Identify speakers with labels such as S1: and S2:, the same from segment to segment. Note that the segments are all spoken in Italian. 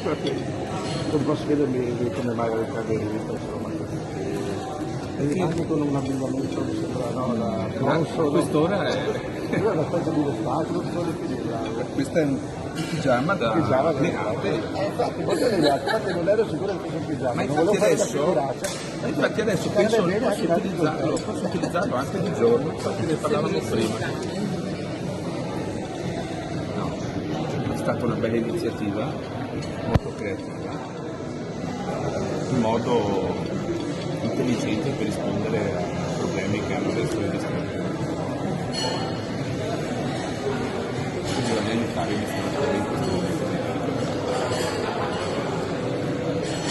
S1: Non posso chiedermi come mai le cadere di questo, ma anche con un abbinamento mi sembra, no, non solo
S2: Quest'ora è
S1: una specie di vestato, non solo di
S2: questa è un pigiama da negate.
S1: infatti non ero sicuro che fosse un pigiama,
S2: Ma
S1: non volevo
S2: infatti
S1: fare la
S2: adesso,
S1: figuraccia.
S2: penso posso utilizzarlo anche di giorno, infatti ne parlavamo prima. No, è stata una bella iniziativa, molto creativa, in modo intelligente per rispondere a problemi che hanno adesso le distrazioni. Quindi la mia aiutare mi sta in questo momento.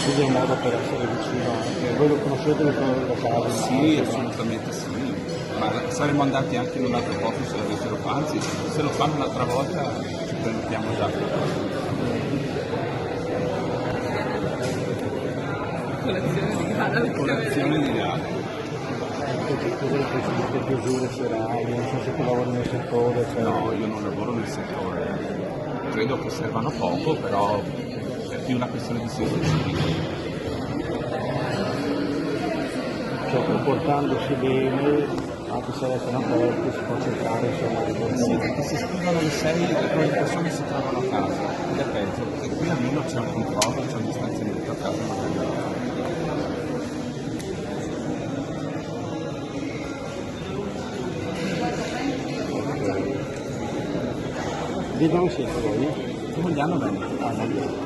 S1: Quindi è un modo per essere vicino anche. Voi lo conoscete da casa?
S2: Sì, assolutamente sì. Ma saremmo andati anche in un altro posto se l'avessero fatto, anzi, se lo fanno un'altra volta ci prenotiamo già. Colazione di là.
S1: Cosa le possibilità di chiusure serali, non so se tu lavori nel settore.
S2: No, io non lavoro nel settore. Credo che servano poco, però è più una questione di servizi.
S1: Cioè comportandosi bene, anche se restano aperti, si può cercare insomma di
S2: Sì,
S1: portare.
S2: perché si scrivono alle 6 e poi le persone si trovano a casa. Ed è peggio, perché qui almeno c'è un controllo, c'è un distanziamento a casa magari.
S1: Di dove siete voi?
S2: Come gli hanno bene?